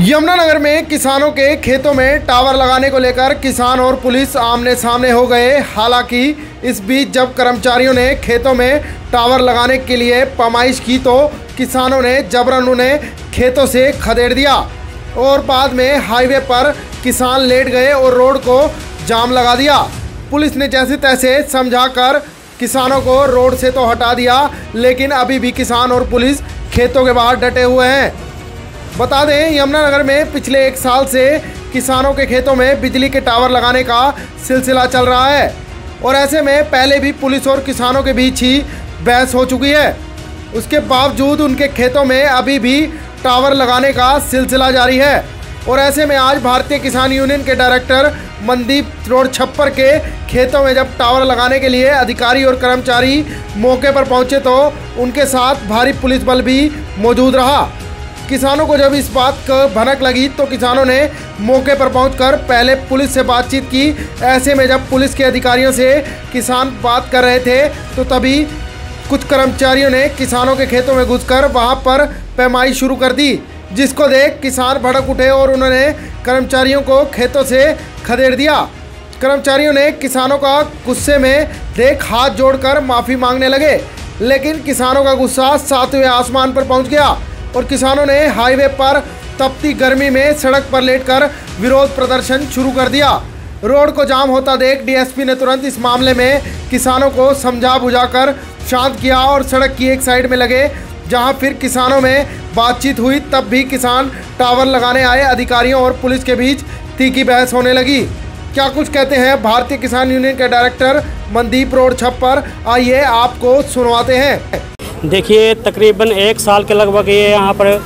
यमुनानगर में किसानों के खेतों में टावर लगाने को लेकर किसान और पुलिस आमने सामने हो गए। हालांकि इस बीच जब कर्मचारियों ने खेतों में टावर लगाने के लिए पैमाइश की तो किसानों ने जबरन उन्हें खेतों से खदेड़ दिया और बाद में हाईवे पर किसान लेट गए और रोड को जाम लगा दिया। पुलिस ने जैसे तैसे समझाकर किसानों को रोड से तो हटा दिया, लेकिन अभी भी किसान और पुलिस खेतों के बाहर डटे हुए हैं। बता दें, यमुनानगर में पिछले 1 साल से किसानों के खेतों में बिजली के टावर लगाने का सिलसिला चल रहा है और ऐसे में पहले भी पुलिस और किसानों के बीच ही बहस हो चुकी है। उसके बावजूद उनके खेतों में अभी भी टावर लगाने का सिलसिला जारी है और ऐसे में आज भारतीय किसान यूनियन के डायरेक्टर मनदीप रोड छप्पर के खेतों में जब टावर लगाने के लिए अधिकारी और कर्मचारी मौके पर पहुंचे तो उनके साथ भारी पुलिस बल भी मौजूद रहा। किसानों को जब इस बात का भनक लगी तो किसानों ने मौके पर पहुंचकर पहले पुलिस से बातचीत की। ऐसे में जब पुलिस के अधिकारियों से किसान बात कर रहे थे तो तभी कुछ कर्मचारियों ने किसानों के खेतों में घुसकर वहां पर पैमाइश शुरू कर दी, जिसको देख किसान भड़क उठे और उन्होंने कर्मचारियों को खेतों से खदेड़ दिया। कर्मचारियों ने किसानों का गुस्से में देख हाथ जोड़कर माफ़ी मांगने लगे, लेकिन किसानों का गुस्सा 7वें आसमान पर पहुंच गया और किसानों ने हाईवे पर तपती गर्मी में सड़क पर लेटकर विरोध प्रदर्शन शुरू कर दिया। रोड को जाम होता देख डीएसपी ने तुरंत इस मामले में किसानों को समझा बुझाकर शांत किया और सड़क की एक साइड में लगे। जहां फिर किसानों में बातचीत हुई तब भी किसान टावर लगाने आए अधिकारियों और पुलिस के बीच तीखी बहस होने लगी। क्या कुछ कहते हैं भारतीय किसान यूनियन के डायरेक्टर मनदीप रोड छप्पर, आइए आपको सुनवाते हैं। देखिए, तकरीबन 1 साल के लगभग ये यहाँ पर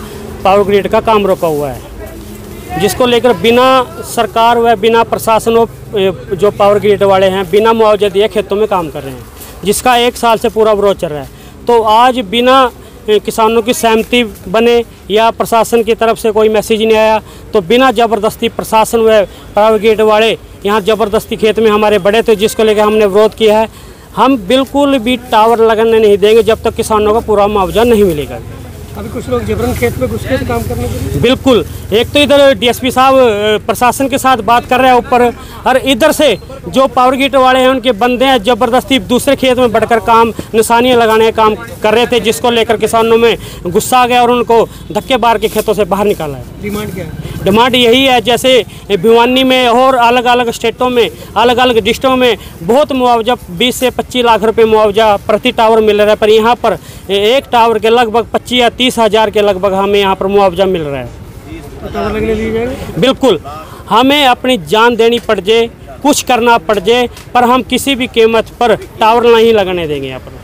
पावर ग्रिड का काम रोका हुआ है, जिसको लेकर बिना सरकार व बिना प्रशासन व जो पावर ग्रिड वाले हैं बिना मुआवजे दिए खेतों में काम कर रहे हैं, जिसका 1 साल से पूरा विरोध चल रहा है। तो आज बिना किसानों की सहमति बने या प्रशासन की तरफ से कोई मैसेज नहीं आया तो बिना ज़बरदस्ती प्रशासन व पावर ग्रिड वाले यहाँ ज़बरदस्ती खेत में हमारे बड़े थे, जिसको लेकर हमने विरोध किया है। हम बिल्कुल भी टावर लगाने नहीं देंगे जब तक किसानों को पूरा मुआवजा नहीं मिलेगा। अभी कुछ लोग जबरन खेत में घुस के काम करने के लिए बिल्कुल, एक तो इधर डीएसपी साहब प्रशासन के साथ बात कर रहे हैं ऊपर, और इधर से जो पावर ग्रिड वाले हैं उनके बंदे हैं जबरदस्ती दूसरे खेत में बढ़कर काम निशानियां लगाने का काम कर रहे थे, जिसको लेकर किसानों में गुस्सा आ गया और उनको धक्के मार के खेतों से बाहर निकाला है। डिमांड क्या है? डिमांड यही है, जैसे भिवानी में और अलग अलग स्टेटों में अलग अलग डिस्ट्रिक्टों में बहुत मुआवजा 20 से 25 लाख रुपए मुआवजा प्रति टावर मिल रहा है, पर यहाँ पर एक टावर के लगभग 25 या 30 हज़ार के लगभग हमें यहाँ पर मुआवजा मिल रहा है। टावर लगने दिए जाएंगे? बिल्कुल, हमें अपनी जान देनी पड़ जाए, कुछ करना पड़ जाए, पर हम किसी भी कीमत पर टावर नहीं लगाने देंगे यहाँ पर।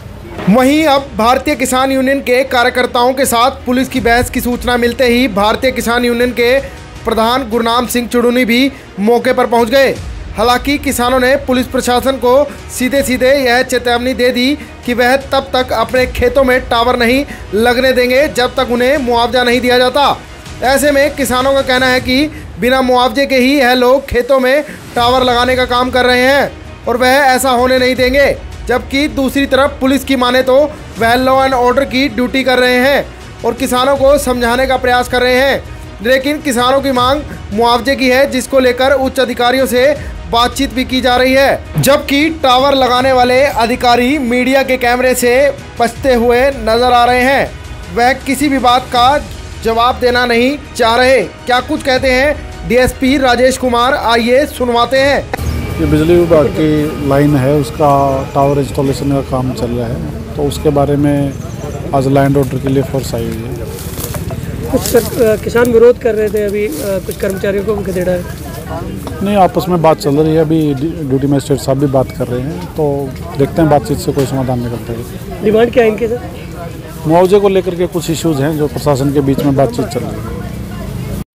वहीं अब भारतीय किसान यूनियन के कार्यकर्ताओं के साथ पुलिस की बहस की सूचना मिलते ही भारतीय किसान यूनियन के प्रधान गुरनाम सिंह चुड़ूनी भी मौके पर पहुंच गए। हालांकि किसानों ने पुलिस प्रशासन को सीधे सीधे यह चेतावनी दे दी कि वह तब तक अपने खेतों में टावर नहीं लगने देंगे जब तक उन्हें मुआवजा नहीं दिया जाता। ऐसे में किसानों का कहना है कि बिना मुआवजे के ही यह लोग खेतों में टावर लगाने का काम कर रहे हैं और वह ऐसा होने नहीं देंगे, जबकि दूसरी तरफ पुलिस की माने तो वह लॉ एंड ऑर्डर की ड्यूटी कर रहे हैं और किसानों को समझाने का प्रयास कर रहे हैं। लेकिन किसानों की मांग मुआवजे की है, जिसको लेकर उच्च अधिकारियों से बातचीत भी की जा रही है, जबकि टावर लगाने वाले अधिकारी मीडिया के कैमरे से बचते हुए नजर आ रहे हैं। वह किसी भी बात का जवाब देना नहीं चाह रहे। क्या कुछ कहते हैं डीएसपी राजेश कुमार, आइए सुनवाते हैं। ये बिजली विभाग की लाइन है, उसका टावर इंस्टॉलेशन का काम चल रहा है, तो उसके बारे में आज लैंड ऑर्डर के लिए फोर्स आई हुई है। कुछ किसान विरोध कर रहे थे, अभी कुछ कर्मचारियों को खदेड़ा है। नहीं, आपस में बात चल रही है, अभी ड्यूटी मजिस्ट्रेट साहब भी बात कर रहे हैं, तो देखते हैं बातचीत से कोई समाधान निकलता है। डिमांड क्या है इनके सर? मुआवजे को लेकर के कुछ इश्यूज हैं जो प्रशासन के बीच में बातचीत चल रही है।